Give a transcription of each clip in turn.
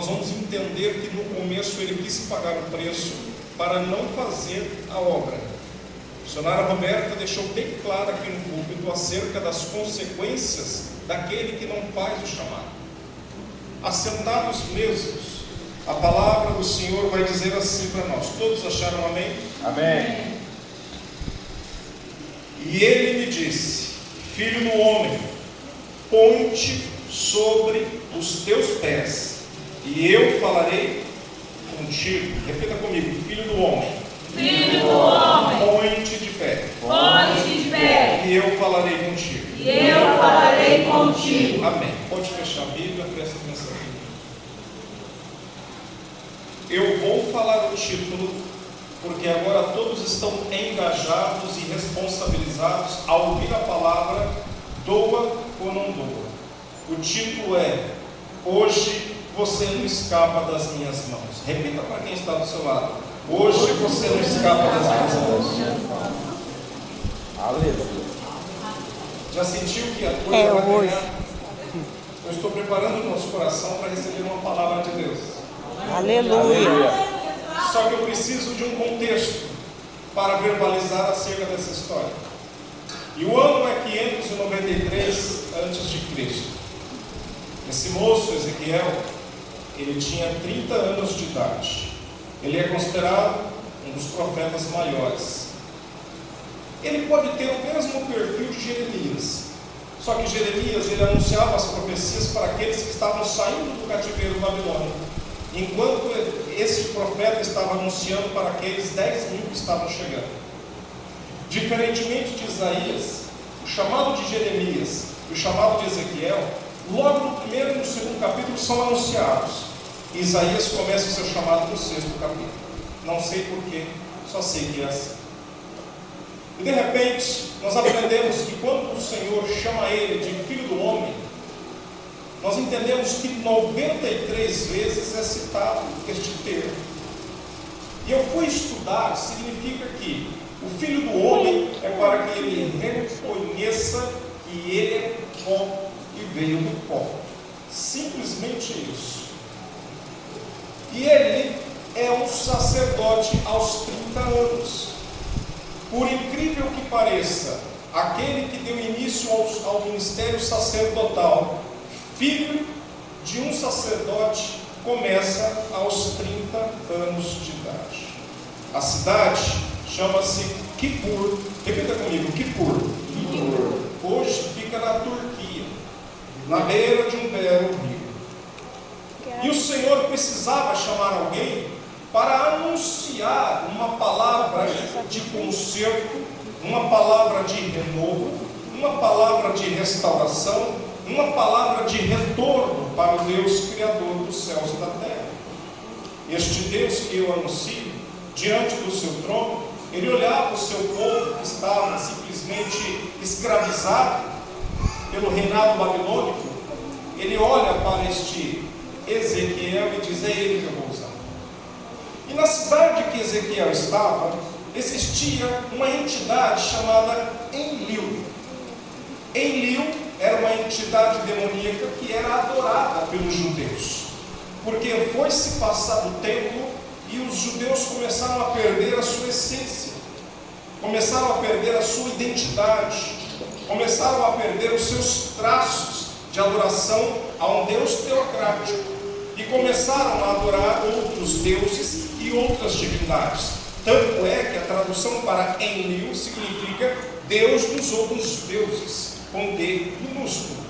nós vamos entender que no começo ele quis pagar o preço para não fazer a obra. A missionária Roberta deixou bem claro aqui no púlpito acerca das consequências daquele que não faz o chamado. Assentados mesmos, a palavra do Senhor vai dizer assim para nós. Todos acharam amém? Amém. E ele me disse: filho do homem, põe-te sobre os teus pés, e eu falarei contigo. Repita comigo: filho do homem, Filho do homem, põe-te de pé, põe-te de pé, e eu falarei contigo. e eu falarei contigo. Amém. Pode fechar a Bíblia, presta atenção. Eu vou falar o título, porque agora todos estão engajados e responsabilizados a ouvir a palavra, doa ou não doa. O título é: hoje você não escapa das minhas mãos. Repita para quem está do seu lado: hoje você não escapa das minhas mãos. Aleluia. Já sentiu que a coisa vai hoje. ganhar? Eu estou preparando o nosso coração para receber uma palavra de Deus. Aleluia. Só que eu preciso de um contexto para verbalizar acerca dessa história. E o ano é 593 a.C. Esse moço, Ezequiel, ele tinha 30 anos de idade. Ele é considerado um dos profetas maiores. Ele pode ter o mesmo perfil de Jeremias. Só que Jeremias, ele anunciava as profecias para aqueles que estavam saindo do cativeiro babilônico, enquanto esse profeta estava anunciando para aqueles 10 mil que estavam chegando. Diferentemente de Isaías, o chamado de Jeremias e o chamado de Ezequiel, logo no primeiro e no segundo capítulo são anunciados. E Isaías começa o seu chamado no 6º capítulo. Não sei porquê, só sei que é assim. E de repente, nós aprendemos que quando o Senhor chama ele de filho do homem, nós entendemos que 93 vezes é citado este termo. E eu fui estudar, significa que o filho do homem é para que ele reconheça que ele é pó e veio do pó. Simplesmente isso. E ele é um sacerdote aos 30 anos. Por incrível que pareça, aquele que deu início ao ministério sacerdotal, filho de um sacerdote, começa aos 30 anos de idade. A cidade chama-se Kippur. Repita comigo: Kippur. Hoje fica na Turquia, na beira de um belo rio. E o Senhor precisava chamar alguém para anunciar uma palavra de conserto, uma palavra de renovo, uma palavra de restauração, uma palavra de retorno para o Deus Criador dos céus e da terra. Este Deus que eu anuncio, diante do seu trono, ele olhava o seu povo que estava simplesmente escravizado pelo reinado babilônico. Ele olha para este Ezequiel e diz: é ele que eu vou usar. E na cidade que Ezequiel estava, existia uma entidade chamada Enlil. Enlil era uma entidade demoníaca que era adorada pelos judeus, porque foi-se passado o tempo e os judeus começaram a perder a sua essência, começaram a perder a sua identidade, começaram a perder os seus traços de adoração a um Deus teocrático e começaram a adorar outros deuses e outras divindades. Tanto é que a tradução para Enlil significa Deus dos outros deuses, com D minúsculo.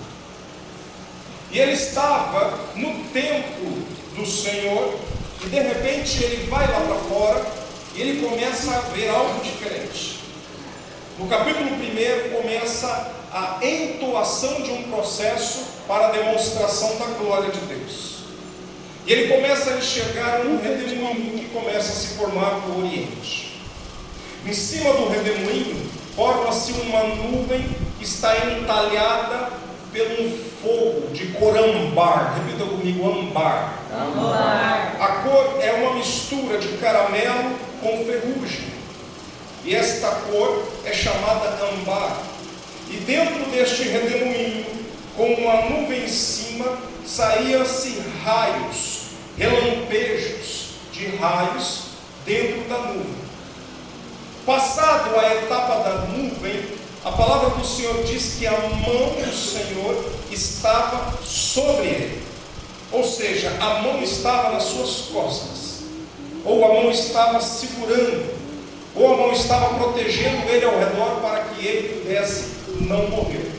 E ele estava no templo do Senhor, e de repente ele vai lá para fora, e ele começa a ver algo diferente. No capítulo 1 começa a entoação de um processo para a demonstração da glória de Deus. E ele começa a enxergar um redemoinho que começa a se formar no Oriente. Em cima do redemoinho forma-se uma nuvem que está entalhada pelo fogo de cor âmbar. Repita comigo: âmbar. Amar. A cor é uma mistura de caramelo com ferrugem. E esta cor é chamada âmbar. E dentro deste redemoinho, com uma nuvem em cima, saíam-se raios, relampejos de raios dentro da nuvem. Passado a etapa da nuvem, a palavra do Senhor diz que a mão do Senhor estava sobre ele. Ou seja, a mão estava nas suas costas, ou a mão estava segurando, ou a mão estava protegendo ele ao redor para que ele pudesse não morrer.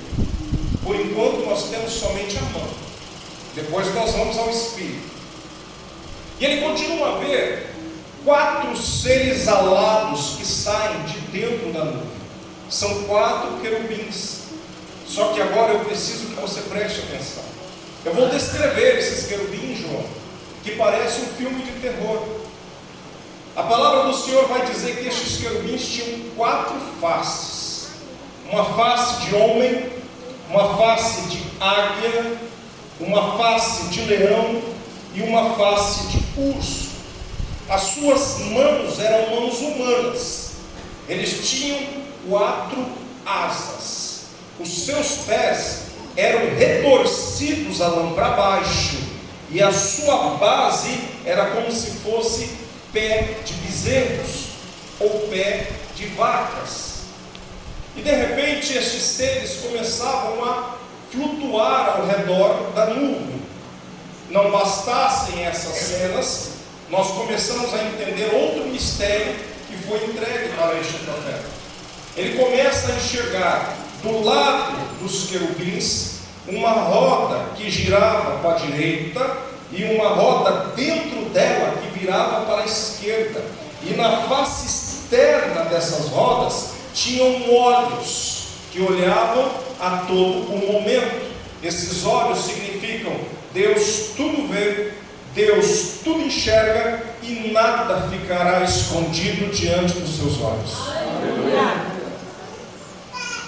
Por enquanto nós temos somente a mão, depois nós vamos ao Espírito. E ele continua a ver 4 seres alados que saem de dentro da nuvem. São 4 querubins. Só que agora eu preciso que você preste atenção. Eu vou descrever esses querubins, João, que parece um filme de terror. A palavra do Senhor vai dizer que estes querubins tinham 4 faces. Uma face de homem, uma face de águia, uma face de leão e uma face de urso. As suas mãos eram mãos humanas. Eles tinham 4 asas. Os seus pés eram retorcidos a lã para baixo, e a sua base era como se fosse pé de bezerros ou pé de vacas. E de repente estes seres começavam a flutuar ao redor da nuvem. Não bastassem essas cenas, nós começamos a entender outro mistério que foi entregue para este profeta. Ele começa a enxergar do lado dos querubins uma roda que girava para a direita e uma roda dentro dela que virava para a esquerda. E na face externa dessas rodas tinham olhos que olhavam a todo o momento. Esses olhos significam Deus tudo vê, Deus tudo enxerga e nada ficará escondido diante dos seus olhos. Aleluia.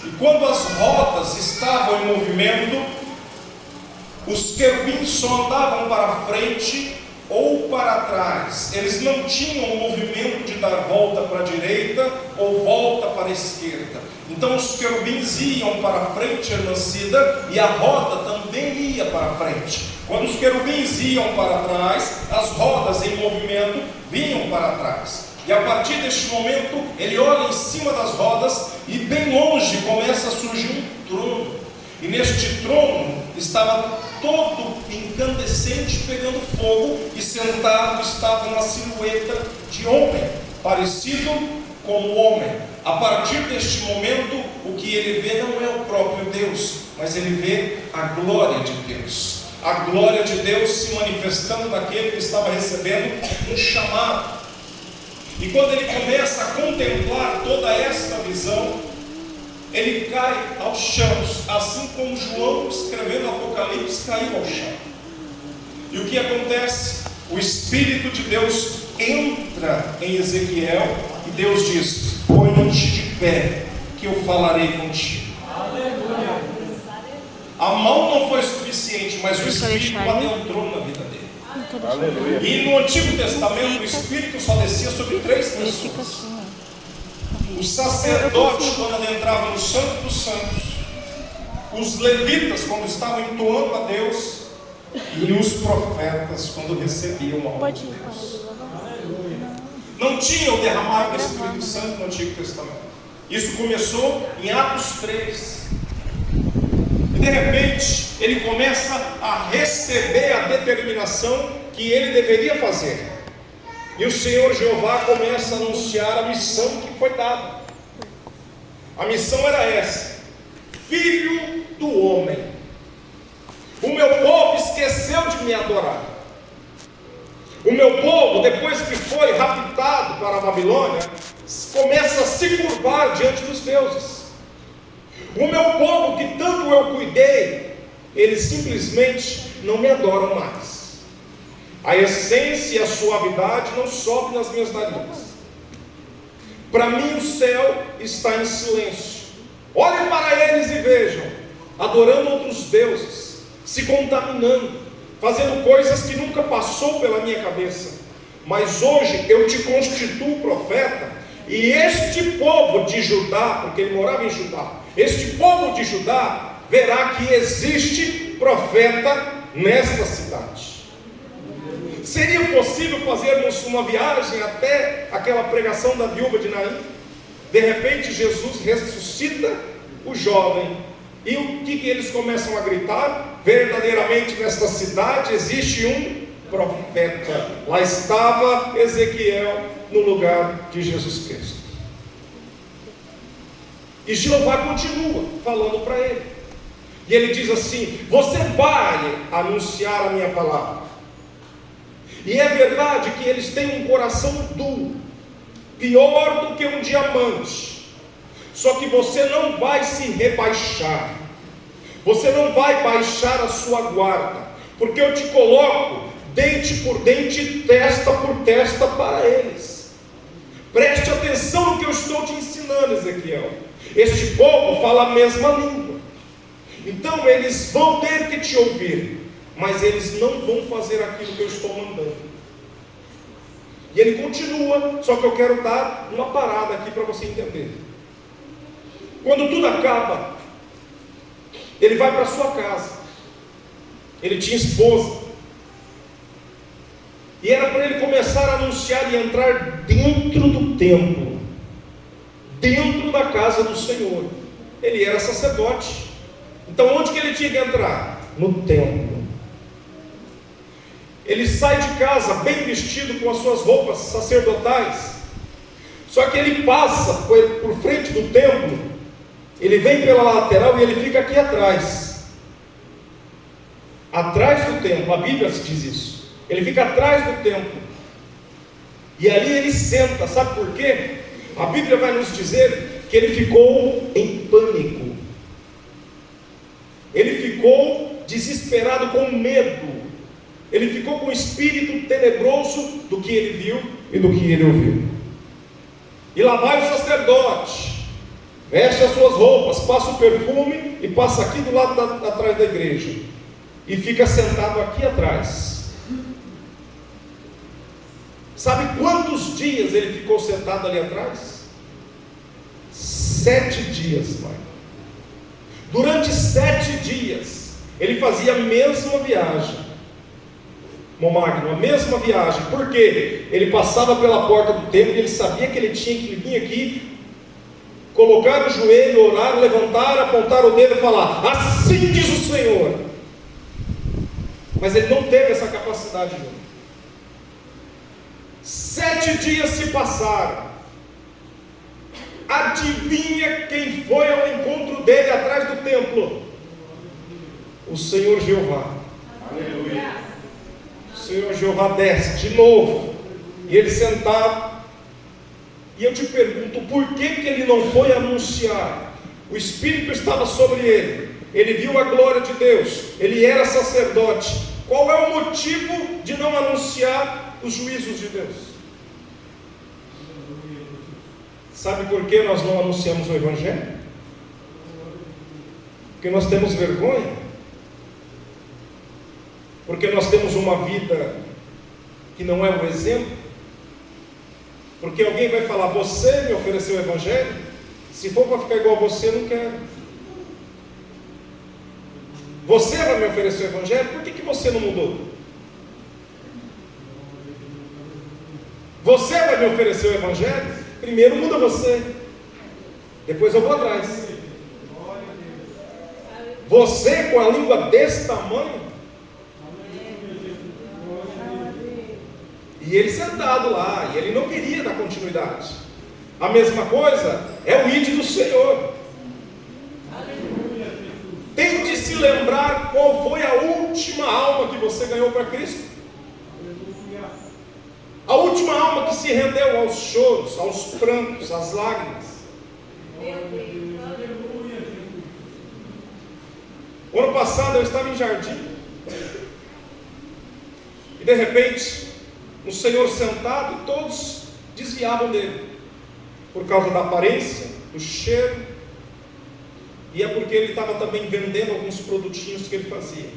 E quando as rodas estavam em movimento, os querubins só andavam para frente ou para trás. Eles não tinham o movimento de dar volta para a direita ou volta para a esquerda. Então os querubins iam para frente, Hermancida, e a roda também ia para frente. Quando os querubins iam para trás, as rodas em movimento vinham para trás. E a partir deste momento, ele olha em cima das rodas e bem longe começa a surgir um trono. E neste trono estava todo incandescente, pegando fogo, e sentado estava uma silhueta de homem, parecido com o homem. A partir deste momento, o que ele vê não é o próprio Deus, mas ele vê a glória de Deus. A glória de Deus se manifestando naquele que estava recebendo um chamado. E quando ele começa a contemplar toda esta visão, ele cai aos chãos, assim como João, escrevendo Apocalipse, caiu ao chão. E o que acontece? O Espírito de Deus entra em Ezequiel e Deus diz: põe-te de pé, que eu falarei contigo. Aleluia. A mão não foi suficiente, mas o Espírito adentrou na vida dele. Aleluia. E no Antigo Testamento o Espírito só descia sobre 3 pessoas: o sacerdote quando adentrava no Santo dos Santos, os levitas quando estavam entoando a Deus, e os profetas quando recebiam a ordem de Deus. Não tinha o derramar do Espírito Santo no Antigo Testamento. Isso começou em Atos 3. E de repente ele começa a receber a determinação que ele deveria fazer. E o Senhor Jeová começa a anunciar a missão que foi dada. A missão era essa: Filho do homem, o meu povo esqueceu de me adorar. O meu povo, depois que foi raptado para a Babilônia, começa a se curvar diante dos deuses. O meu povo, que tanto eu cuidei, eles simplesmente não me adoram mais. A essência e a suavidade não sobem nas minhas narinas. Para mim o céu está em silêncio. Olhem para eles e vejam, adorando outros deuses, se contaminando, fazendo coisas que nunca passou pela minha cabeça. Mas hoje eu te constituo profeta, e este povo de Judá, porque ele morava em Judá, este povo de Judá verá que existe profeta nesta cidade. Seria possível fazermos uma viagem até aquela pregação da viúva de Naim? De repente Jesus ressuscita o jovem. E o que eles começam a gritar? Verdadeiramente nesta cidade existe um profeta. Lá estava Ezequiel no lugar de Jesus Cristo. E Jeová continua falando para ele. E ele diz assim: você vai anunciar a minha palavra. E é verdade que eles têm um coração duro, pior do que um diamante. Só que você não vai se rebaixar. Você não vai baixar a sua guarda, porque eu te coloco dente por dente, testa por testa para eles. Preste atenção no que eu estou te ensinando, Ezequiel. Este povo fala a mesma língua. Então eles vão ter que te ouvir, mas eles não vão fazer aquilo que eu estou mandando. E ele continua, só que eu quero dar uma parada aqui para você entender. Quando tudo acaba, ele vai para sua casa. Ele tinha esposa. E era para ele começar a anunciar e entrar dentro do templo, dentro da casa do Senhor. Ele era sacerdote. Então onde que ele tinha que entrar? No templo. Ele sai de casa bem vestido com as suas roupas sacerdotais. Só que ele passa por frente do templo. Ele vem pela lateral e ele fica aqui atrás. Atrás do templo, a Bíblia diz isso. Ele fica atrás do templo. E ali ele senta, sabe por quê? A Bíblia vai nos dizer que ele ficou em pânico. Ele ficou desesperado, com medo. Ele ficou com o espírito tenebroso do que ele viu e do que ele ouviu. E lá vai o sacerdote, veste as suas roupas, passa o perfume e passa aqui do lado atrás da igreja. E fica sentado aqui atrás. Sabe quantos dias ele ficou sentado ali atrás? 7 dias, pai. Durante 7 dias, ele fazia a mesma viagem. Momagno, a mesma viagem. Por quê? Ele passava pela porta do templo e ele sabia que ele tinha que vir aqui, colocar o joelho, orar, levantar, apontar o dedo e falar: assim diz o Senhor. Mas ele não teve essa capacidade, não. 7 dias se passaram. Adivinha quem foi ao encontro dele atrás do templo? O Senhor Jeová. Aleluia. O Senhor Jeová desce de novo. E ele sentado. E eu te pergunto, por que ele não foi anunciar? O Espírito estava sobre ele. Ele viu a glória de Deus. Ele era sacerdote. Qual é o motivo de não anunciar os juízos de Deus? Sabe por que nós não anunciamos o Evangelho? Porque nós temos vergonha. Porque nós temos uma vida que não é um exemplo. Porque alguém vai falar: você me ofereceu o Evangelho? Se for para ficar igual a você, não quero. Você vai me oferecer o Evangelho? Por que você não mudou? Você vai me oferecer o Evangelho? Primeiro muda você, depois eu vou atrás. Você com a língua desse tamanho, e ele sentado lá, e ele não queria dar continuidade. A mesma coisa é o ID do Senhor. Tente se lembrar qual foi a última alma que você ganhou para Cristo. A última alma que se rendeu aos choros, aos prantos, às lágrimas. O ano passado eu estava em Jardim. E de repente, um senhor sentado, e todos desviavam dele. Por causa da aparência, do cheiro. E é porque ele estava também vendendo alguns produtinhos que ele fazia.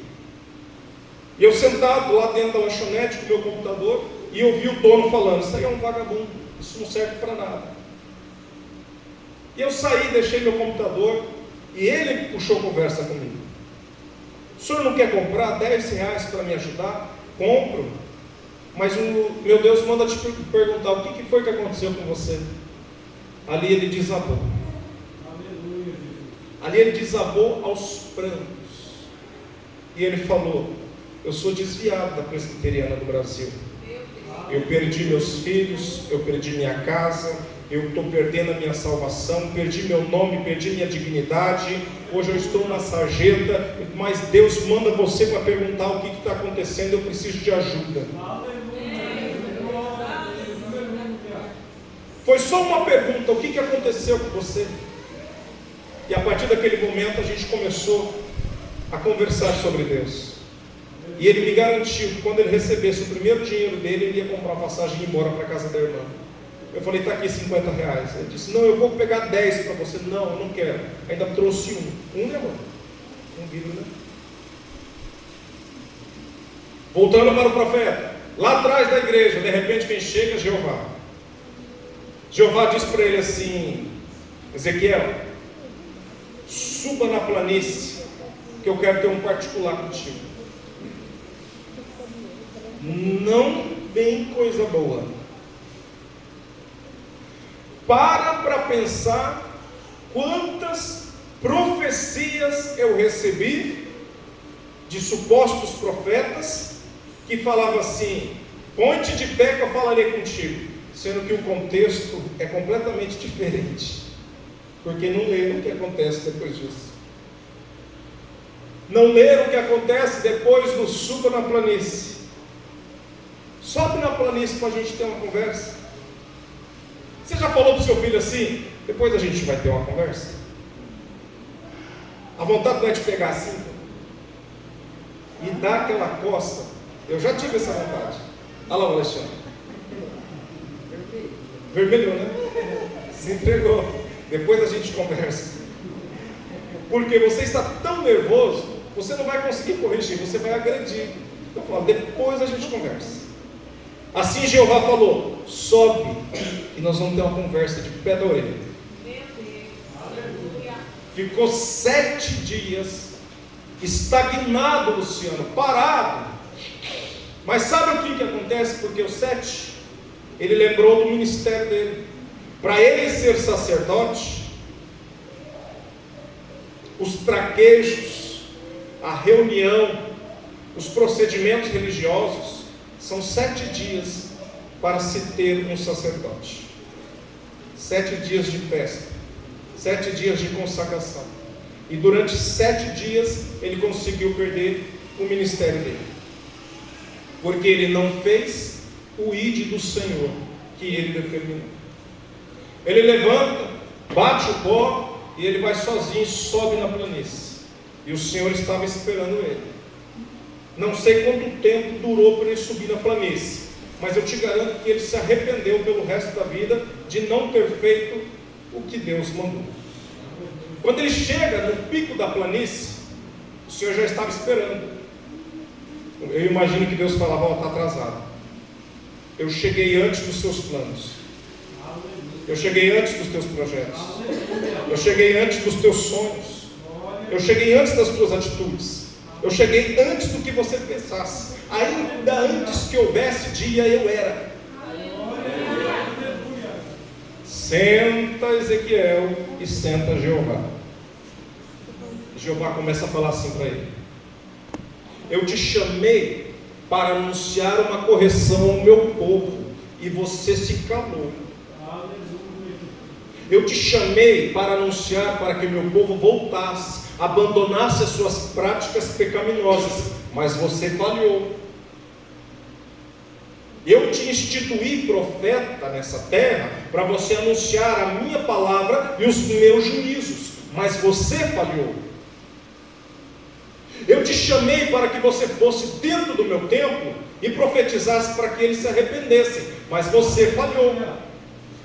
E eu sentado lá dentro da lanchonete com o meu computador, e eu vi o dono falando: isso aí é um vagabundo, isso não serve para nada. E eu saí, deixei meu computador, e ele puxou conversa comigo: o senhor não quer comprar R$10 para me ajudar? Compro. Mas o meu Deus manda te perguntar: o que foi que aconteceu com você? Ali ele desabou. Ali ele desabou aos prantos. E ele falou: eu sou desviado da presbiteriana do Brasil. Eu perdi meus filhos, eu perdi minha casa, eu estou perdendo a minha salvação, perdi meu nome, perdi minha dignidade. Hoje eu estou na sarjeta, mas Deus manda você para perguntar o que está acontecendo. Eu preciso de ajuda. Foi só uma pergunta: o que aconteceu com você? E a partir daquele momento a gente começou a conversar sobre Deus. E ele me garantiu que quando ele recebesse o primeiro dinheiro dele, ele ia comprar uma passagem e ir embora para a casa da irmã. Eu falei: está aqui R$50. Ele disse: não, eu vou pegar 10 para você. Não, eu não quero. Ainda trouxe um, né, irmão? Um vidro, né? Voltando para o profeta, lá atrás da igreja, de repente quem chega é Jeová. Jeová diz para ele assim: Ezequiel, suba na planície, que eu quero ter um particular contigo. Não vem coisa boa. Para pensar quantas profecias eu recebi de supostos profetas que falavam assim: põe-te de pé que eu falarei contigo, sendo que o contexto é completamente diferente, porque não leram o que acontece depois disso. Não leram o que acontece depois do suba na planície. Sobe na planície para a gente ter uma conversa. Você já falou para o seu filho assim: depois a gente vai ter uma conversa? A vontade não é de pegar assim e dar aquela costa. Eu já tive essa vontade. Olha lá o Alexandre. Vermelhou, né? Se entregou. Depois a gente conversa. Porque você está tão nervoso, você não vai conseguir corrigir, você vai agredir. Então fala: depois a gente conversa. Assim Jeová falou: sobe, e nós vamos ter uma conversa de pé da orelha. Ficou 7 dias estagnado, Luciano, parado. Mas sabe o que acontece? Porque o 7, ele lembrou do ministério dele. Para ele ser sacerdote, os traquejos, a reunião, os procedimentos religiosos, são 7 dias para se ter um sacerdote. 7 dias de festa, 7 dias de consagração. E durante 7 dias ele conseguiu perder o ministério dele, porque ele não fez o ide do Senhor que ele determinou. Ele levanta, bate o pó e ele vai sozinho, sobe na planície. E o Senhor estava esperando ele. Não sei quanto tempo durou para ele subir na planície, mas eu te garanto que ele se arrependeu pelo resto da vida de não ter feito o que Deus mandou. Quando ele chega no pico da planície, o Senhor já estava esperando. Eu imagino que Deus falava: ó, está atrasado. Eu cheguei antes dos seus planos. Eu cheguei antes dos teus projetos. Eu cheguei antes dos teus sonhos. Eu cheguei antes das tuas atitudes. Eu cheguei antes do que você pensasse. Ainda antes que houvesse dia, eu era. Senta Ezequiel e senta Jeová. Jeová começa a falar assim para ele: eu te chamei para anunciar uma correção ao meu povo, e você se calou. Eu te chamei para anunciar para que meu povo voltasse, abandonasse as suas práticas pecaminosas, mas você falhou. Eu te instituí profeta nessa terra para você anunciar a minha palavra e os meus juízos, mas você falhou. Eu te chamei para que você fosse dentro do meu templo e profetizasse para que eles se arrependessem, mas você falhou.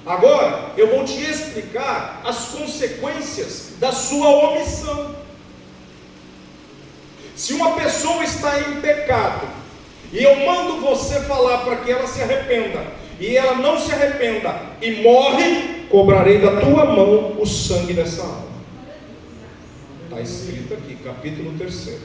Agora eu vou te explicar as consequências da sua omissão. Se uma pessoa está em pecado e eu mando você falar para que ela se arrependa, e ela não se arrependa e morre, cobrarei da tua mão o sangue dessa alma. Está escrito aqui, capítulo 3.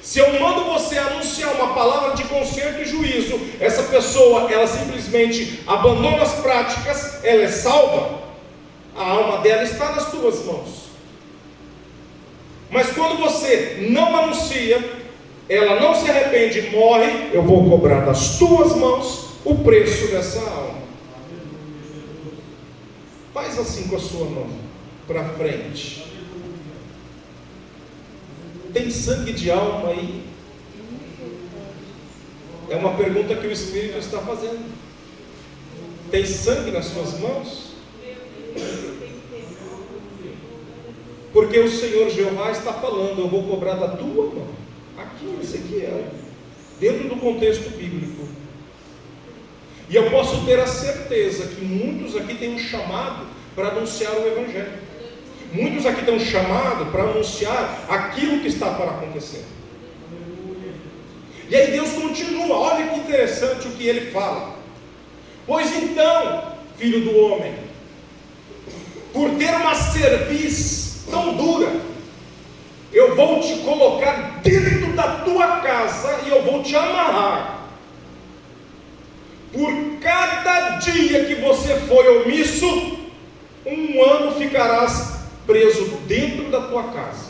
Se eu mando você anunciar uma palavra de conserto e juízo, essa pessoa, ela simplesmente abandona as práticas, ela é salva, a alma dela está nas tuas mãos. Mas quando você não anuncia, ela não se arrepende e morre, eu vou cobrar das tuas mãos o preço dessa alma. Faz assim com a sua mão, para frente. Tem sangue de alma aí? É uma pergunta que o Espírito está fazendo. Tem sangue nas suas mãos? Porque o Senhor Jeová está falando, eu vou cobrar da tua mão. Aqui em Ezequiel, dentro do contexto bíblico. E eu posso ter a certeza que muitos aqui têm um chamado para anunciar o Evangelho. Muitos aqui têm um chamado para anunciar aquilo que está para acontecer. E aí Deus continua, olha que interessante o que ele fala. Pois então, filho do homem, por ter uma cerviz tão dura, eu vou te colocar dentro da tua casa e eu vou te amarrar. Por cada dia que você foi omisso, 1 ano ficarás preso dentro da tua casa.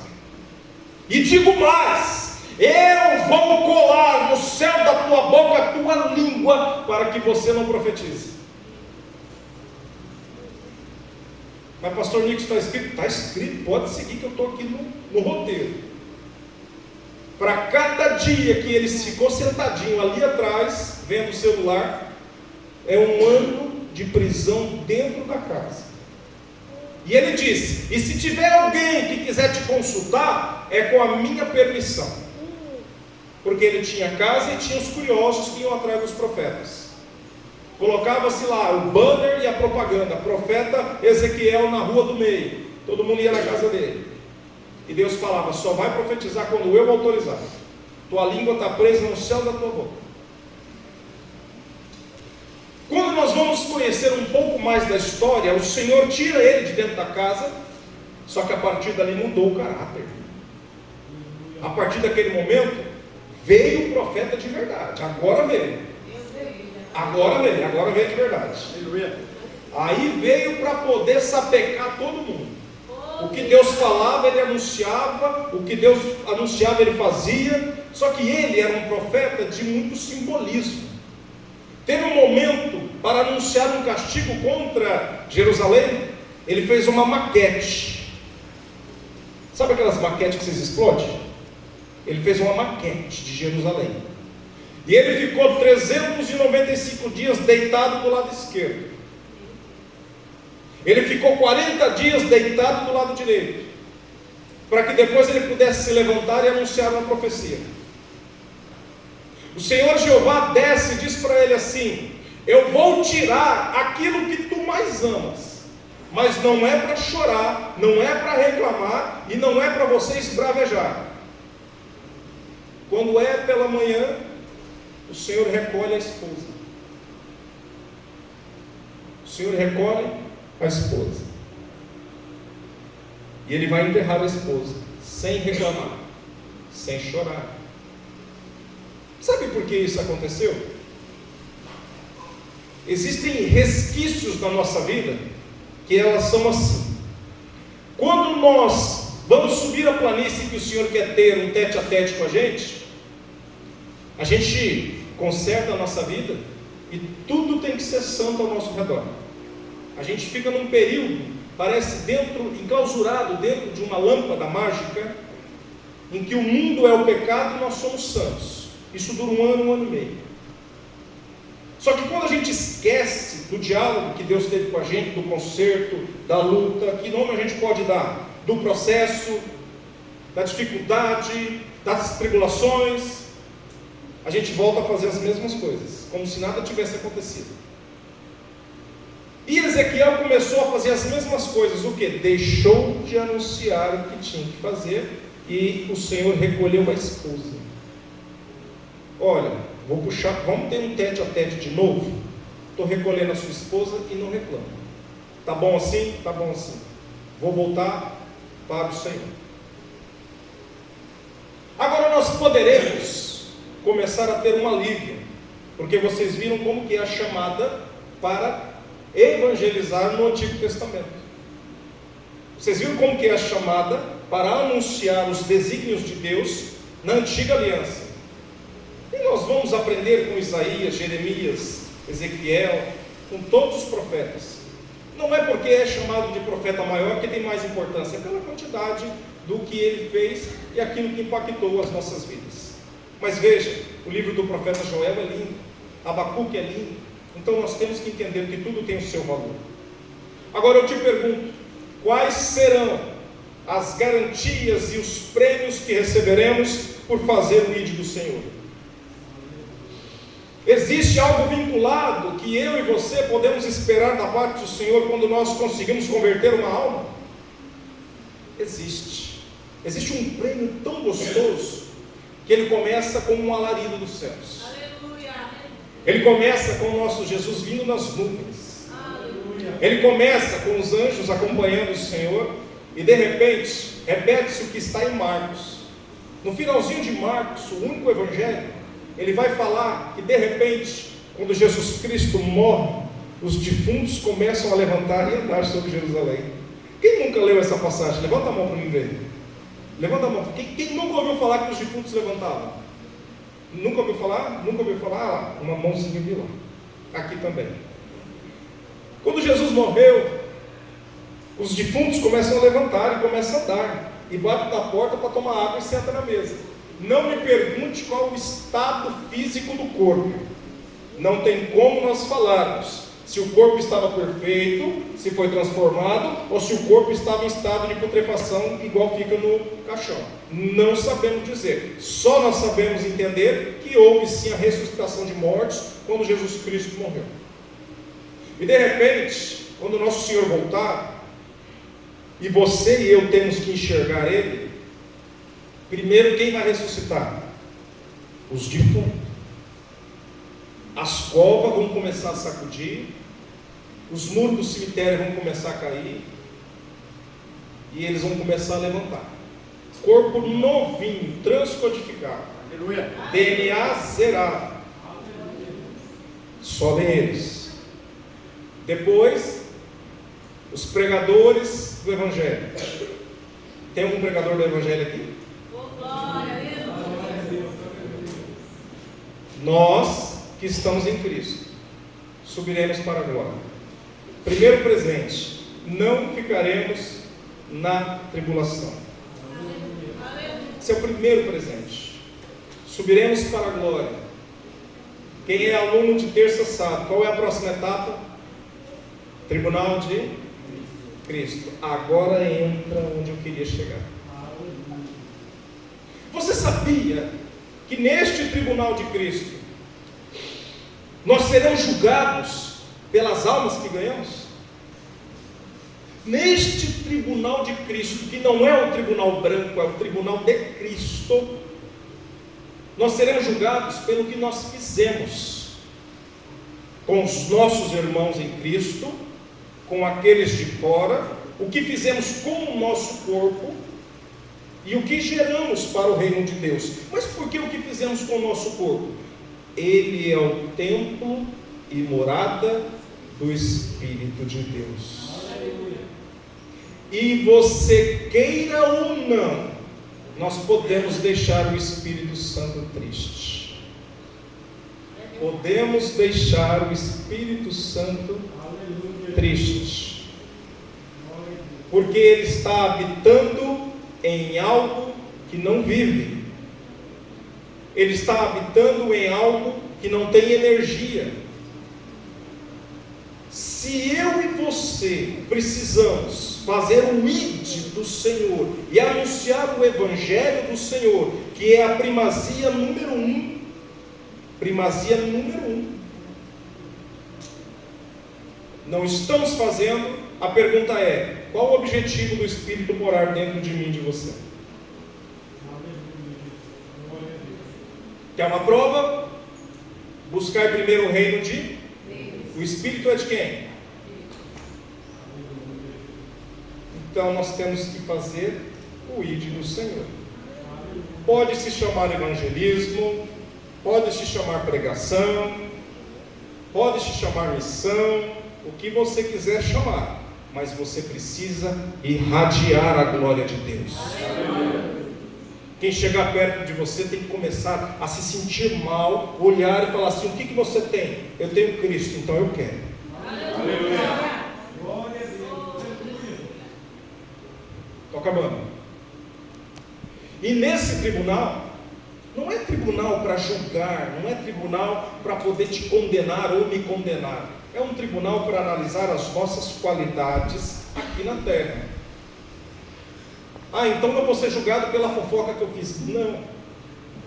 E digo mais, eu vou colar no céu da tua boca a tua língua, para que você não profetize. Mas pastor Nico, está escrito? Está escrito, pode seguir que eu estou aqui no roteiro. Para cada dia que ele ficou sentadinho ali atrás, vendo o celular, é 1 ano de prisão dentro da casa. E ele disse, e se tiver alguém que quiser te consultar, é com a minha permissão. Porque ele tinha casa e tinha os curiosos que iam atrás dos profetas. Colocava-se lá o banner e a propaganda, profeta Ezequiel na rua do meio. Todo mundo ia na casa dele. E Deus falava, só vai profetizar quando eu autorizar. Tua língua está presa no céu da tua boca. Quando nós vamos conhecer um pouco mais da história, o Senhor tira ele de dentro da casa, só que a partir dali mudou o caráter. A partir daquele momento, veio o profeta de verdade. Agora veio de verdade. Aí veio para poder sapecar todo mundo. O que Deus falava, ele anunciava. O que Deus anunciava, ele fazia. Só que ele era um profeta de muito simbolismo. Teve um momento para anunciar um castigo contra Jerusalém. Ele fez uma maquete. Sabe aquelas maquetes que vocês explodem? Ele fez uma maquete de Jerusalém. E ele ficou 395 dias deitado do lado esquerdo. Ele ficou 40 dias deitado do lado direito, para que depois ele pudesse se levantar e anunciar uma profecia. O Senhor Jeová desce e diz para ele assim: eu vou tirar aquilo que tu mais amas, mas não é para chorar, não é para reclamar e não é para você esbravejar. Quando é pela manhã, o Senhor recolhe a esposa. O Senhor recolhe a esposa. E ele vai enterrar a esposa, sem reclamar, sem chorar. Sabe por que isso aconteceu? Existem resquícios na nossa vida que elas são assim. Quando nós vamos subir a planície que o Senhor quer ter um tete a tete com a gente conserta a nossa vida e tudo tem que ser santo ao nosso redor. A gente fica num período, parece enclausurado dentro de uma lâmpada mágica, em que o mundo é o pecado e nós somos santos. Isso dura 1 ano, 1 ano e meio. Só que quando a gente esquece do diálogo que Deus teve com a gente, do conserto, da luta, que nome a gente pode dar? Do processo, da dificuldade, das tribulações, a gente volta a fazer as mesmas coisas, como se nada tivesse acontecido. E Ezequiel começou a fazer as mesmas coisas. O que? Deixou de anunciar o que tinha que fazer, e o Senhor recolheu a esposa. Olha, vamos ter um tete a tete de novo? Estou recolhendo a sua esposa e não reclamo. Tá bom assim? Tá bom assim. Vou voltar para o Senhor. Agora nós poderemos começar a ter um alívio, porque vocês viram como que é a chamada para evangelizar no Antigo Testamento. Vocês viram como que é a chamada para anunciar os desígnios de Deus na Antiga Aliança. E nós vamos aprender com Isaías, Jeremias, Ezequiel, com todos os profetas. Não é porque é chamado de profeta maior que tem mais importância, é pela quantidade do que ele fez e aquilo que impactou as nossas vidas. Mas veja, o livro do profeta Joel é lindo, Abacuque é lindo, então nós temos que entender que tudo tem o seu valor. Agora eu te pergunto, quais serão as garantias e os prêmios que receberemos por fazer o ID do Senhor? Existe algo vinculado que eu e você podemos esperar da parte do Senhor quando nós conseguimos converter uma alma? Existe. Existe um prêmio tão gostoso que ele começa com um alarido dos céus. Aleluia. Ele começa com o nosso Jesus vindo nas nuvens. Aleluia. Ele começa com os anjos acompanhando o Senhor e de repente repete-se o que está em Marcos. No finalzinho de Marcos, o único evangelho, ele vai falar que de repente, quando Jesus Cristo morre, os defuntos começam a levantar e andar sobre Jerusalém. Quem nunca leu essa passagem? Levanta a mão para mim ver. Levanta a mão. Quem nunca ouviu falar que os defuntos levantavam? Nunca ouviu falar? Nunca ouviu falar? Ah, uma mãozinha de lá. Aqui também. Quando Jesus morreu, os defuntos começam a levantar e começam a andar. E batem na porta para tomar água e sentam na mesa. Não me pergunte qual o estado físico do corpo. Não tem como nós falarmos se o corpo estava perfeito, se foi transformado, ou se o corpo estava em estado de putrefação, igual fica no caixão. Não sabemos dizer. Só nós sabemos entender que houve sim a ressuscitação de mortos quando Jesus Cristo morreu. E de repente, quando o nosso Senhor voltar, e você e eu temos que enxergar Ele, primeiro quem vai ressuscitar? Os defuntos. As covas vão começar a sacudir, os muros do cemitério vão começar a cair, e eles vão começar a levantar. Corpo novinho, transcodificado. Aleluia. DNA zerado. Sobem eles. Depois, os pregadores do Evangelho. Tem algum pregador do Evangelho aqui? Nós que estamos em Cristo subiremos para a glória. Primeiro presente, não ficaremos na tribulação. Esse é o primeiro presente. Subiremos para a glória. Quem é aluno de terça sabe qual é a próxima etapa? Tribunal de Cristo. Agora entra onde eu queria chegar. Você sabia que neste tribunal de Cristo nós seremos julgados pelas almas que ganhamos? Neste tribunal de Cristo, que não é o tribunal branco, é o tribunal de Cristo, nós seremos julgados pelo que nós fizemos com os nossos irmãos em Cristo, com aqueles de fora, o que fizemos com o nosso corpo e o que geramos para o reino de Deus. Mas por que o que fizemos com o nosso corpo? Ele é o templo e morada do Espírito de Deus. E você queira ou não, nós podemos deixar o Espírito Santo triste. Podemos deixar o Espírito Santo triste. Porque ele está habitando em algo que não vive. Ele está habitando em algo que não tem energia. Se eu e você precisamos fazer o ID do Senhor e anunciar o Evangelho do Senhor, que é a primazia número 1, não estamos fazendo, a pergunta é: qual o objetivo do Espírito morar dentro de mim e de você? Quer uma prova? Buscar primeiro o reino de Deus. O Espírito é de quem? Então nós temos que fazer o ID do Senhor. pode se chamar evangelismo, pode se chamar pregação, pode se chamar missão, o que você quiser chamar, mas você precisa irradiar a glória de Deus. Quem chegar perto de você tem que começar a se sentir mal, olhar e falar assim: o que você tem? Eu tenho Cristo, então eu quero. Aleluia. Glória a Deus. Estou acabando. E nesse tribunal, não é tribunal para julgar, não é tribunal para poder te condenar ou me condenar. É um tribunal para analisar as nossas qualidades aqui na terra. Então eu vou ser julgado pela fofoca que eu fiz. Não,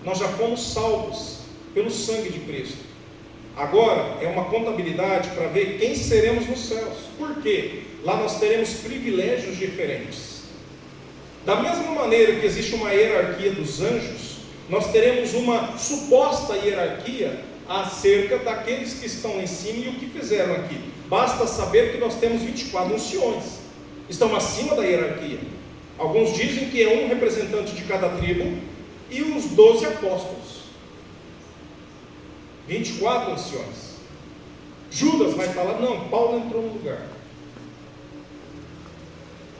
nós já fomos salvos pelo sangue de Cristo. Agora é uma contabilidade para ver quem seremos nos céus. Por quê? Lá nós teremos privilégios diferentes. Da mesma maneira que existe uma hierarquia dos anjos, nós teremos uma suposta hierarquia acerca daqueles que estão lá em cima e o que fizeram aqui. Basta saber que nós temos 24 anciões, estão acima da hierarquia. Alguns dizem que é um representante de cada tribo e os 12 apóstolos. 24 anciões. Judas vai estar lá? Não, Paulo entrou no lugar.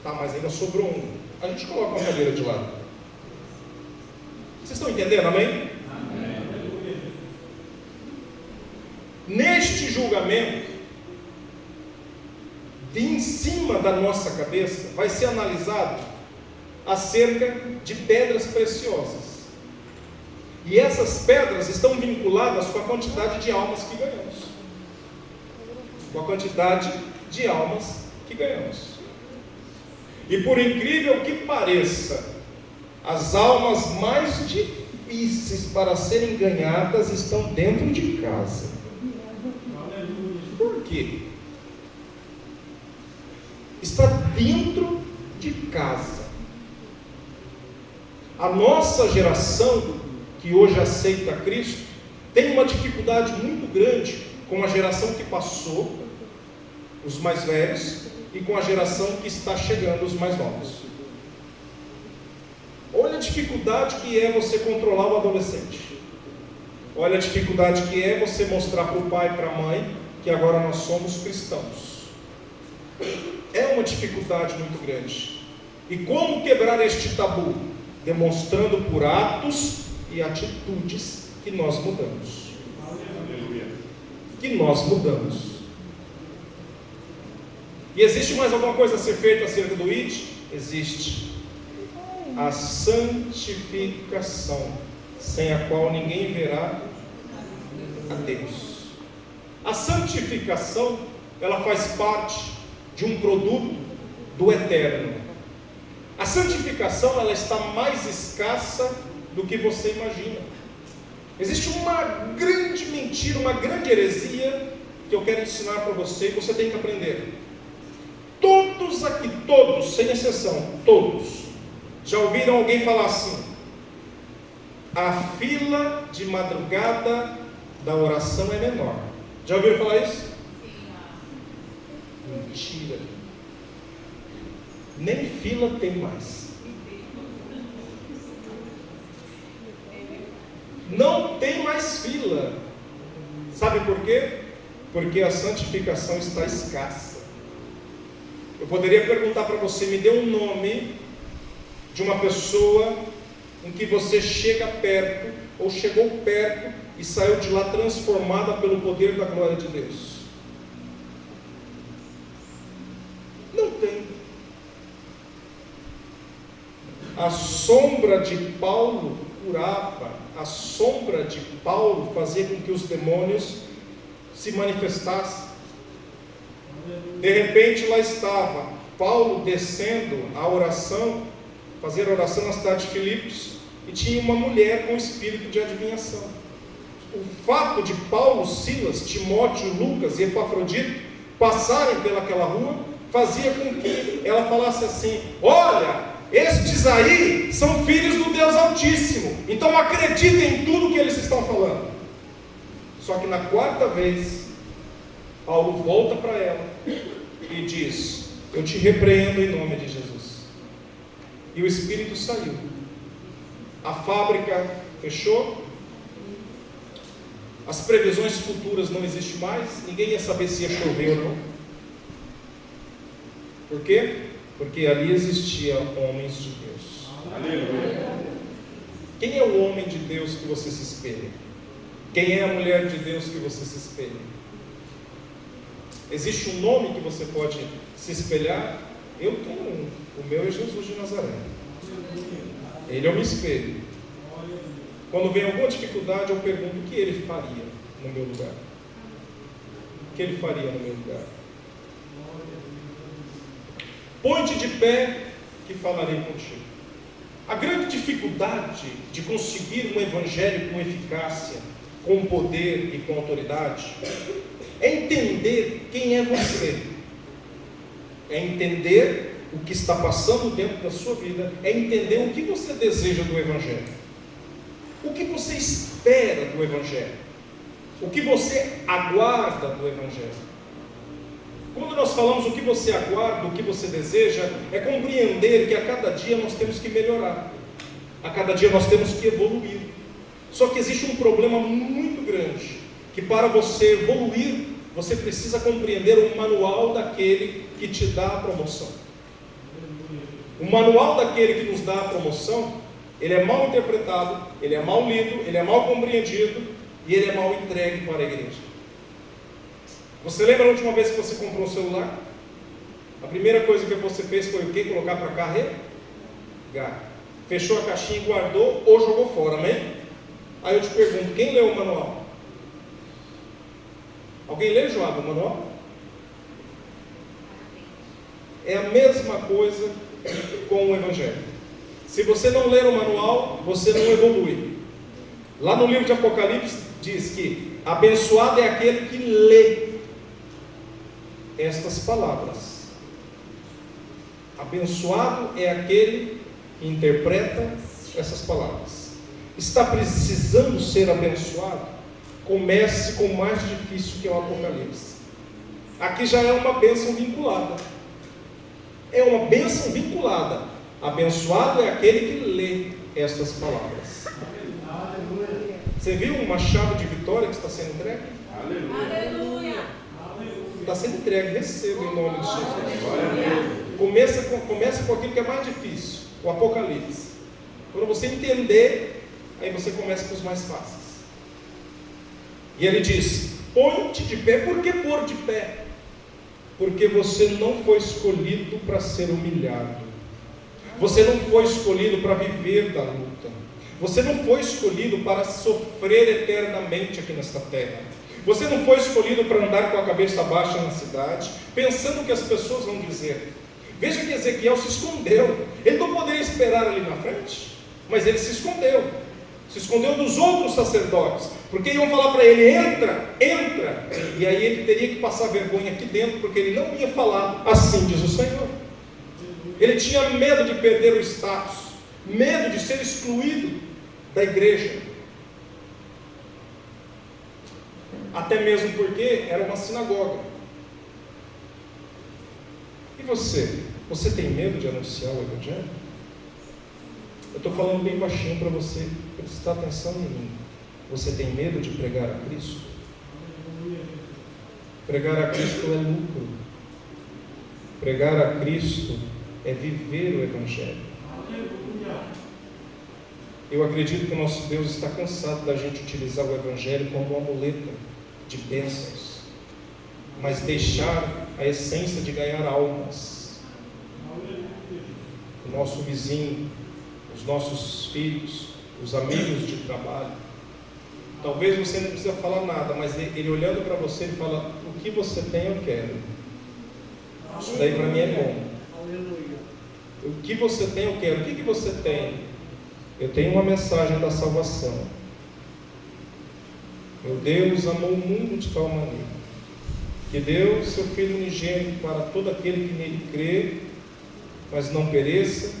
Tá, mas ainda sobrou um. A gente coloca uma cadeira de lado. Vocês estão entendendo, amém? Amém. Neste julgamento, de em cima da nossa cabeça, vai ser analisado acerca de pedras preciosas. E essas pedras estão vinculadas com a quantidade de almas que ganhamos. Com a quantidade de almas que ganhamos. E por incrível que pareça, as almas mais difíceis para serem ganhadas estão dentro de casa. Por quê? Está dentro de casa. A nossa geração, que hoje aceita Cristo, tem uma dificuldade muito grande com a geração que passou, os mais velhos, e com a geração que está chegando, os mais novos. Olha a dificuldade que é você controlar o adolescente. Olha a dificuldade que é você mostrar para o pai e para a mãe que agora nós somos cristãos. É uma dificuldade muito grande. E como quebrar este tabu? Demonstrando por atos e atitudes que nós mudamos. Que nós mudamos. E existe mais alguma coisa a ser feita acerca do IT? Existe. A santificação, sem a qual ninguém verá a Deus. A santificação, ela faz parte de um produto do eterno. A santificação, ela está mais escassa do que você imagina. Existe uma grande mentira, uma grande heresia que eu quero ensinar para você e você tem que aprender. Todos aqui, todos, sem exceção, todos, já ouviram alguém falar assim: a fila de madrugada da oração é menor. Já ouviram falar isso? Mentira. Nem fila tem mais. Não tem mais fila. Sabe por quê? Porque a santificação está escassa. Eu poderia perguntar para você: me dê um nome de uma pessoa em que você chega perto, ou chegou perto e saiu de lá transformada pelo poder da glória de Deus. Não tem. A sombra de Paulo curava, a sombra de Paulo fazia com que os demônios se manifestassem. De repente lá estava Paulo descendo a oração, fazer oração na cidade de Filipos, e tinha uma mulher com espírito de adivinhação. O fato de Paulo, Silas, Timóteo, Lucas e Epafrodito passarem pelaquela rua fazia com que ela falasse assim: olha, estes aí são filhos do Deus Altíssimo, então acreditem em tudo que eles estão falando. Só que na quarta vez, Paulo volta para ela e diz: eu te repreendo em nome de Jesus. E o espírito saiu. A fábrica fechou. As previsões futuras não existem mais. Ninguém ia saber se ia chover ou não. Por quê? Porque ali existiam homens de Deus. Aleluia. Quem é o homem de Deus que você se espelha? Quem é a mulher de Deus que você se espelha? Existe um nome que você pode se espelhar? Eu tenho um. O meu é Jesus de Nazaré. Ele é o meu espelho. Quando vem alguma dificuldade, eu pergunto o que ele faria no meu lugar. O que ele faria no meu lugar? Põe-te de pé que falarei contigo. A grande dificuldade de conseguir um evangelho com eficácia, com poder e com autoridade, é entender quem é você. É entender o que está passando dentro da sua vida, é entender o que você deseja do evangelho. O que você espera do evangelho? O que você aguarda do evangelho? Quando nós falamos o que você aguarda, o que você deseja, é compreender que a cada dia nós temos que melhorar, a cada dia nós temos que evoluir. Só que existe um problema muito grande, que para você evoluir, você precisa compreender o manual daquele que te dá a promoção. O manual daquele que nos dá a promoção, ele é mal interpretado, ele é mal lido, ele é mal compreendido e ele é mal entregue para a igreja. Você lembra a última vez que você comprou um celular? A primeira coisa que você fez foi o quê? Colocar para carregar. Fechou a caixinha e guardou ou jogou fora, amém? Aí eu te pergunto, quem leu o manual? Alguém lê, Joab, o manual? É a mesma coisa com o evangelho. Se você não ler o manual, você não evolui. Lá no livro de Apocalipse diz que abençoado é aquele que lê estas palavras. Abençoado é aquele que interpreta essas palavras. Está precisando ser abençoado? Comece com o mais difícil, que é o Apocalipse. Aqui já é uma bênção vinculada. É uma bênção vinculada. Abençoado é aquele que lê estas palavras. Você viu uma chave de vitória que está sendo entregue? Aleluia. Está sendo entregue, receba em nome de Jesus. Começa com aquilo que é mais difícil, o Apocalipse. Quando você entender, aí você começa com os mais fáceis. E ele diz: põe-te de pé. Por que pôr de pé? Porque você não foi escolhido para ser humilhado. Você não foi escolhido para viver da luta. Você não foi escolhido para sofrer eternamente aqui nesta terra. Você não foi escolhido para andar com a cabeça baixa na cidade, pensando o que as pessoas vão dizer. Veja que Ezequiel se escondeu. Ele não poderia esperar ali na frente, mas ele se escondeu. Se escondeu dos outros sacerdotes, porque iam falar para ele: entra, entra. E aí ele teria que passar vergonha aqui dentro, porque ele não ia falar assim diz o Senhor. Ele tinha medo de perder o status, medo de ser excluído da igreja. Até mesmo porque era uma sinagoga. E você? Você tem medo de anunciar o evangelho? Eu estou falando bem baixinho para você prestar atenção em mim. Você tem medo de pregar a Cristo? Pregar a Cristo é lucro. Pregar a Cristo é viver o evangelho. Eu acredito que o nosso Deus está cansado da gente utilizar o evangelho como uma muleta de bênçãos, mas deixar a essência de ganhar almas. O nosso vizinho, os nossos filhos, os amigos de trabalho. Talvez você não precisa falar nada, mas ele olhando para você, ele fala: o que você tem eu quero. Isso daí para mim é bom. O que você tem eu quero. O que você tem? Eu tenho uma mensagem da salvação. Meu Deus amou o mundo de tal maneira que deu seu Filho unigênito para todo aquele que nele crê, mas não pereça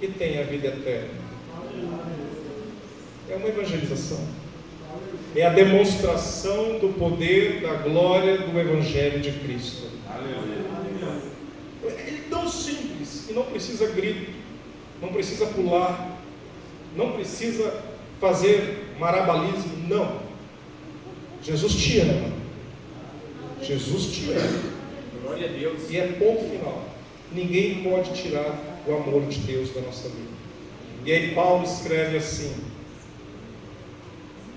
e tenha a vida eterna. É uma evangelização. É a demonstração do poder, da glória do Evangelho de Cristo. É tão simples e não precisa grito, não precisa pular, não precisa fazer marabalismo, não. Jesus te ama. Jesus te ama. Glória a Deus. E é ponto final. Ninguém pode tirar o amor de Deus da nossa vida. E aí Paulo escreve assim: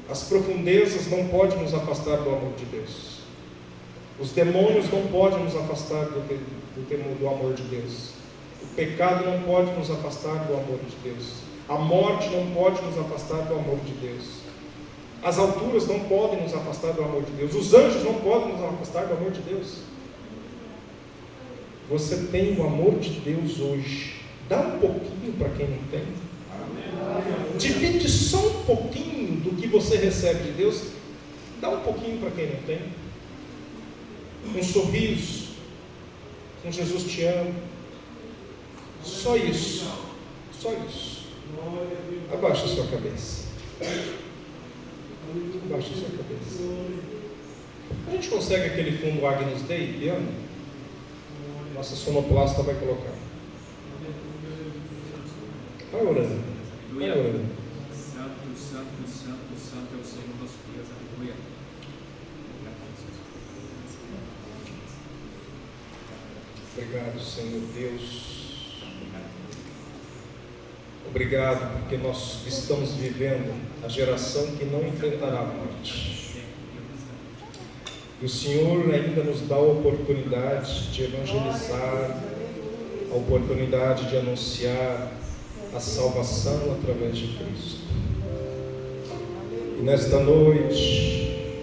as profundezas não podem nos afastar do amor de Deus. Os demônios não podem nos afastar do amor de Deus. O pecado não pode nos afastar do amor de Deus. A morte não pode nos afastar do amor de Deus. As alturas não podem nos afastar do amor de Deus. Os anjos não podem nos afastar do amor de Deus. Você tem o amor de Deus hoje. Dá um pouquinho para quem não tem. Divide só um pouquinho do que você recebe de Deus. Dá um pouquinho para quem não tem. Um sorriso. Um Jesus te ama. Só isso. Só isso. Abaixa a sua cabeça. Abaixa a sua cabeça. A gente consegue aquele fundo Agnus Dei, piano? Nossa sonoplasta vai colocar. Vai orando. Vai orando. Santo, santo, santo, santo é o Senhor nosso Deus. Aleluia. Obrigado, Senhor Deus. Obrigado porque nós estamos vivendo a geração que não enfrentará a morte. E o Senhor ainda nos dá a oportunidade de evangelizar, a oportunidade de anunciar a salvação através de Cristo. E nesta noite,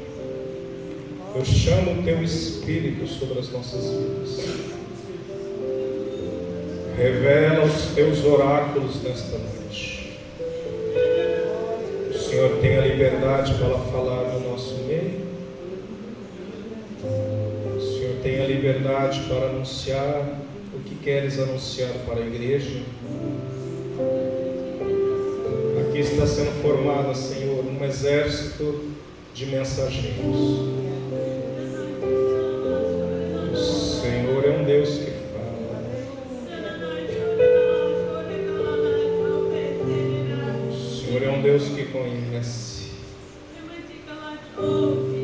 eu chamo o Teu Espírito sobre as nossas vidas. Revela os Teus oráculos nesta noite. O Senhor tem a liberdade para falar no nosso meio. O Senhor tem a liberdade para anunciar o que queres anunciar para a igreja. Aqui está sendo formado, Senhor, um exército de mensageiros. O Senhor é um Deus que fala. O Senhor é um Deus que conhece. O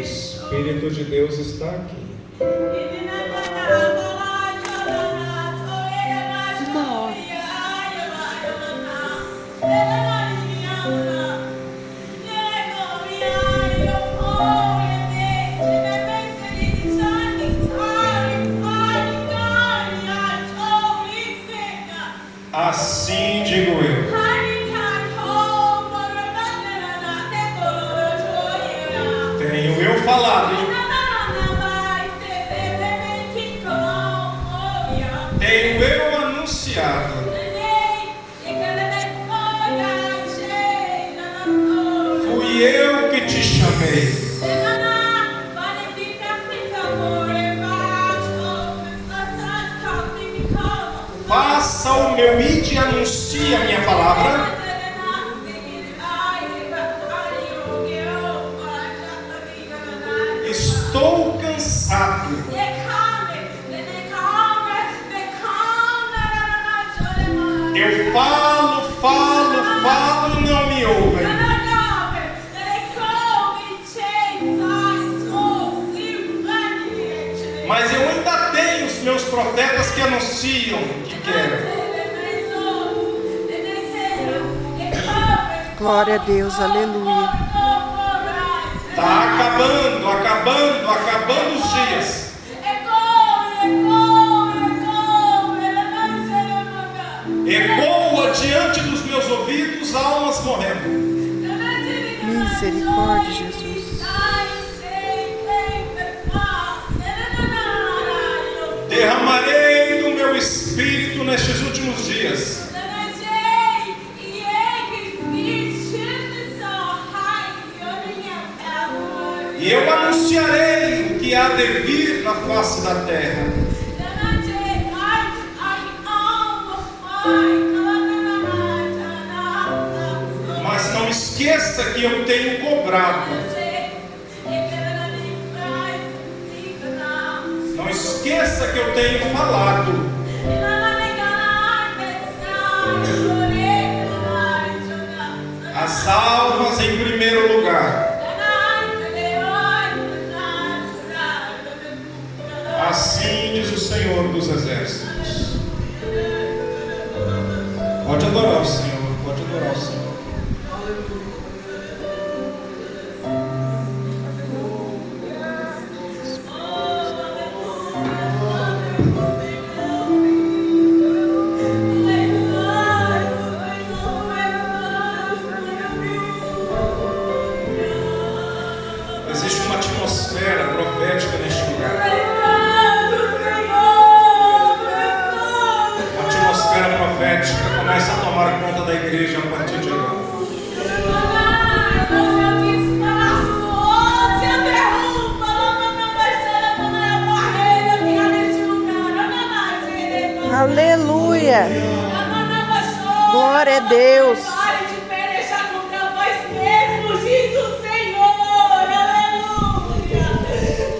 Espírito de Deus está aqui. Assim digo eu. Tenho eu falado. Tenho eu anunciado. Fui eu que te chamei. Faça o meu id e anuncie a minha palavra. Estou cansado. Eu falo e não me ouvem. Mas eu ainda tenho os meus profetas que anunciam o que querem. Glória a Deus, aleluia. Está acabando os dias. Ecoa diante dos meus ouvidos almas morrendo. Misericórdia, Jesus. Derramarei do meu espírito nestes últimos dias. E eu anunciarei o que há de vir na face da terra. Mas não esqueça que eu tenho cobrado. Não esqueça que eu tenho falado. almas em primeiro lugar. Assim diz o Senhor dos Exércitos. Pode adorar o Senhor, pode adorar o Senhor. Existe uma atmosfera profética neste lugar. Uma atmosfera profética começa a tomar conta da igreja a partir de agora. Aleluia. Glória a Deus. Pare de pelejar contra vós mesmos, diz o Senhor. Aleluia.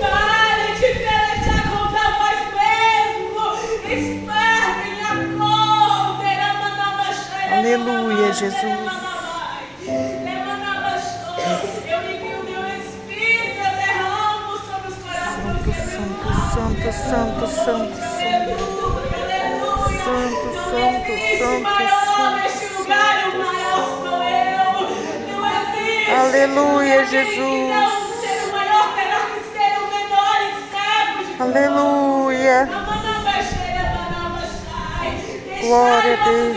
Pare de pelejar contra vós mesmos. Espertem a conta. Aleluia, Jesus. Eu envio o meu Espírito, eu derramo sobre os corações. Santo, santo, santo, santo, santo. Santo, santo, santo, aleluia, Jesus. Aleluia. Glória a Deus.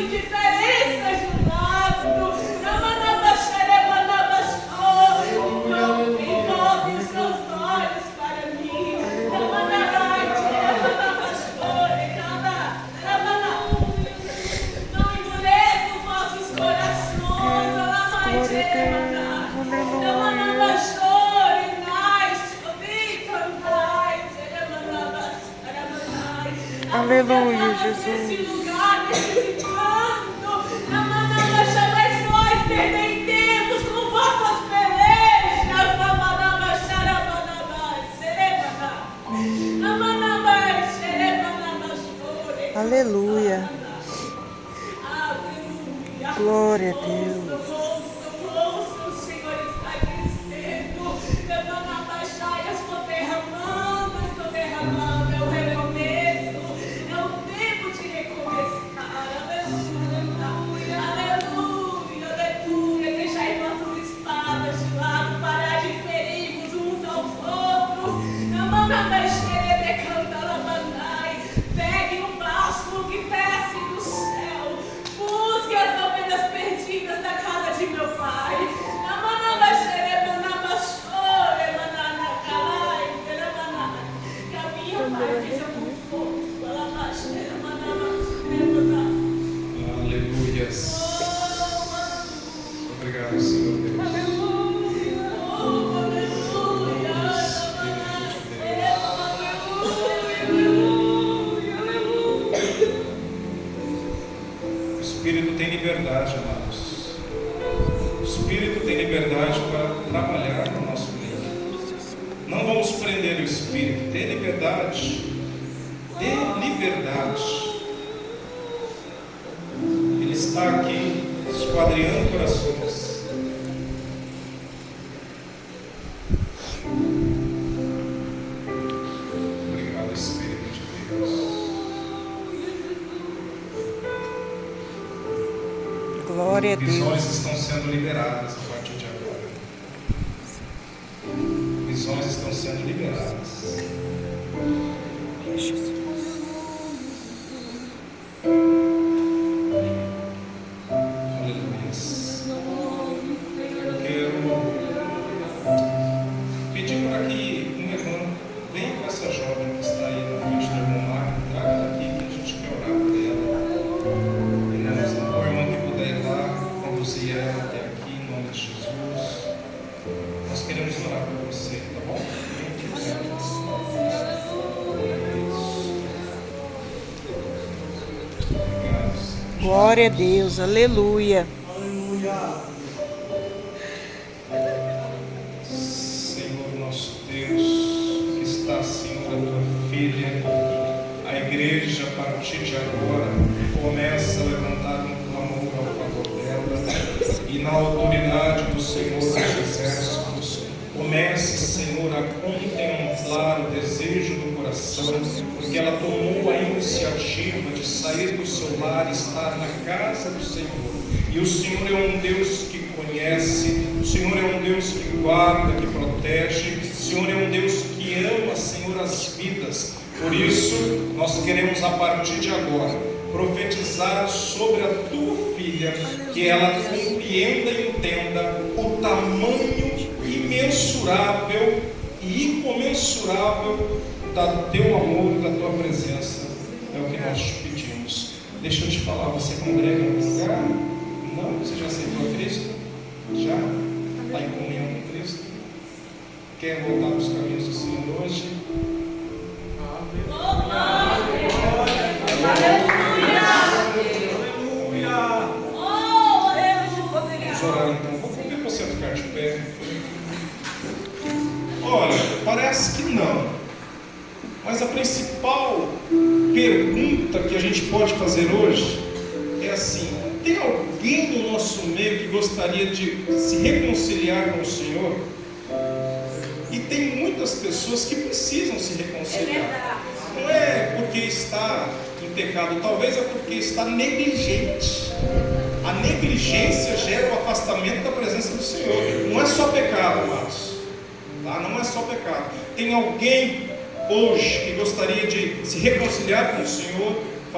Aleluia, Jesus. Mas nós perdemos com vossas pelejas. Aleluia. Glória a Deus. O Senhor está dizendo. Eu estou derramando. É o recomeço. É o tempo de recomeçar. Aleluia. Deixai vossas espadas de lado. Parar de ferir-vos uns aos outros. Pegue um bálsamo que desce do céu. Busque as ovelhas perdidas da casa de meu pai. Que a minha paz seja conforto. Aleluias. Obrigado, Senhor Deus. O Espírito tem liberdade, amados. O Espírito tem liberdade para trabalhar no nosso meio. Não vamos prender o Espírito. Dê liberdade. Dê liberdade. Ele está aqui esquadrinhando corações. Obrigado, Espírito de Deus. Glória a Deus. Visões estão sendo liberadas a partir de agora. Visões estão sendo liberadas. Aleluia. Eu quero pedir para que um irmão venha com essa jovem que está aí na frente do irmão Marco, traga ela aqui que a gente quer orar por ela. Irmãos, o irmão que puder ir lá, conduzir ela até aqui, em nome de Jesus. Nós queremos orar por você, tá bom? Obrigado, Senhor. Glória a Deus. Aleluia. Senhor nosso Deus, que está, Senhor, a tua filha, a igreja, a partir de agora, começa a levantar um clamor ao favor dela, e na autoridade Senhor dos Exércitos comece, Senhor, a contemplar o desejo do coração, porque ela tomou a iniciativa de sair do seu lar e estar na casa do Senhor. E o Senhor é um Deus que conhece, o Senhor é um Deus que guarda, que protege, o Senhor é um Deus que ama, Senhor, as vidas. Por isso, nós queremos a partir de agora profetizar sobre a tua filha, que ela compreenda e entenda o tamanho imensurável e incomensurável do teu amor e da tua presença. É o que nós te pedimos. Deixa eu te falar, você congrega em algum lugar? Não? Você já aceitou a Cristo? Já? Está em comunhão com Cristo? Quer voltar para os caminhos do Senhor hoje? Vamos orar então. Vou pedir para você ficar de pé. Olha, parece que não. Mas a principal pergunta que a gente pode fazer hoje é assim: tem alguém no nosso meio que gostaria de se reconciliar com o Senhor? E tem muitas pessoas que precisam se reconciliar. Não é porque está em pecado, talvez é porque está negligente. A negligência gera o afastamento da presença do Senhor. Não é só pecado, amados. Tá? Não é só pecado. Tem alguém hoje que gostaria de se reconciliar com o Senhor?